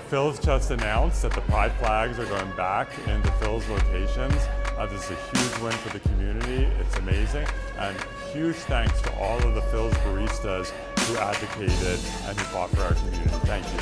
Phil's just announced that the pride flags are going back into Phil's locations. This is a huge win for the community. It's amazing. And huge thanks to all of the Phil's baristas who advocated and who fought for our community. Thank you.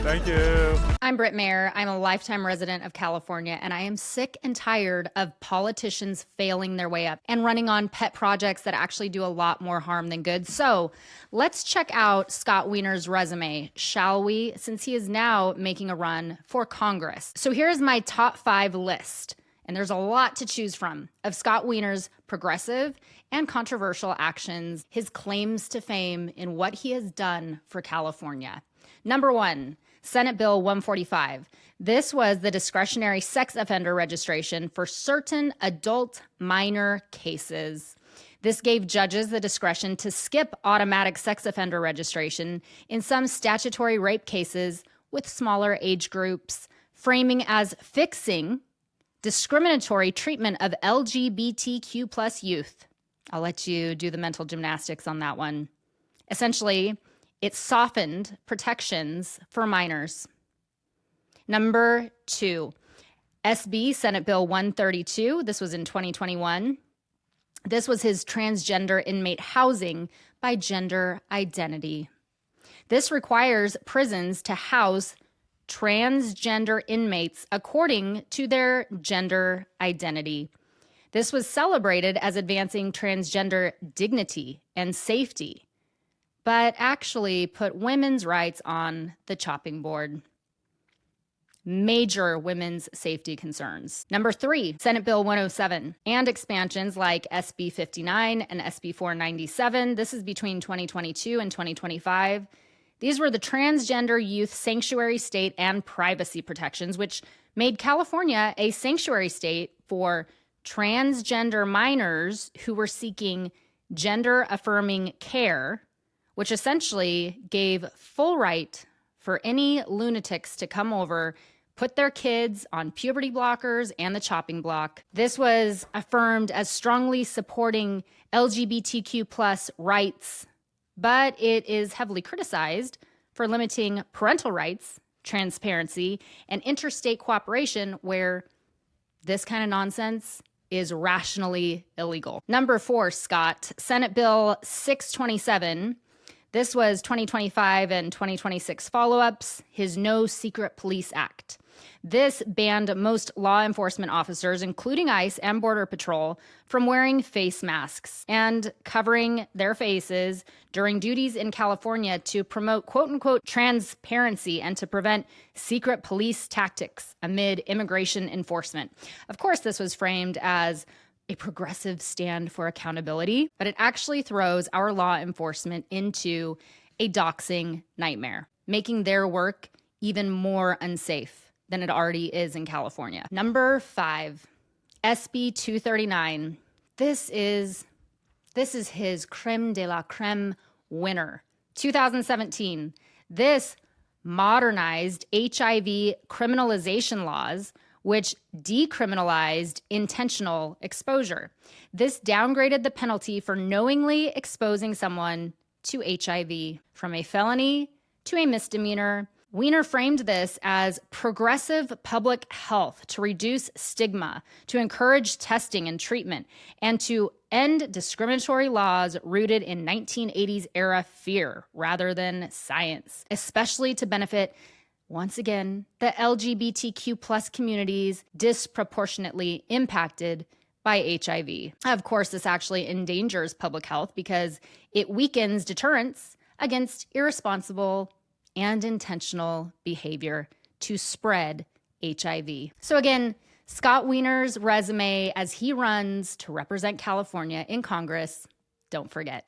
Thank you. I'm Britt Mayer. I'm a lifetime resident of California, and I am sick and tired of politicians failing their way up and running on pet projects that actually do a lot more harm than good. So let's check out Scott Wiener's resume, shall we? Since he is now making a run for Congress. So here's my top 5 list, and there's a lot to choose from, of Scott Wiener's progressive and controversial actions, his claims to fame in what he has done for California. Number 1, Senate Bill 145. This was the discretionary sex offender registration for certain adult minor cases. This gave judges the discretion to skip automatic sex offender registration in some statutory rape cases with smaller age groups, framing as fixing discriminatory treatment of LGBTQ plus youth. I'll let you do the mental gymnastics on that one. Essentially, it softened protections for minors. Number 2, SB Senate Bill 132. This was in 2021. This was his transgender inmate housing by gender identity. This requires prisons to house transgender inmates according to their gender identity. This was celebrated as advancing transgender dignity and safety, but actually put women's rights on the chopping board. Major women's safety concerns. Number 3, Senate Bill 107 and expansions like SB 59 and SB 497. This is between 2022 and 2025. These were the transgender youth sanctuary state and privacy protections, which made California a sanctuary state for transgender minors who were seeking gender-affirming care, which essentially gave full right for any lunatics to come over, put their kids on puberty blockers and the chopping block. This was affirmed as strongly supporting LGBTQ plus rights, but it is heavily criticized for limiting parental rights, transparency, and interstate cooperation, where this kind of nonsense is rationally illegal. Number 4, Scott, Senate Bill 627. This was 2025 and 2026 follow-ups, his No Secret Police Act. This banned most law enforcement officers, including ICE and Border Patrol, from wearing face masks and covering their faces during duties in California to promote quote-unquote transparency and to prevent secret police tactics amid immigration enforcement. Of course, this was framed as a progressive stand for accountability, but it actually throws our law enforcement into a doxing nightmare, making their work even more unsafe than it already is in California. Number 5, SB 239. This is his creme de la creme winner. 2017. This modernized HIV criminalization laws, which decriminalized intentional exposure. This downgraded the penalty for knowingly exposing someone to HIV from a felony to a misdemeanor. Wiener framed this as progressive public health to reduce stigma, to encourage testing and treatment, and to end discriminatory laws rooted in 1980s era fear rather than science, especially to benefit, once again, the LGBTQ plus communities disproportionately impacted by HIV. Of course, this actually endangers public health because it weakens deterrence against irresponsible and intentional behavior to spread HIV. So again, Scott Wiener's resume as he runs to represent California in Congress, don't forget.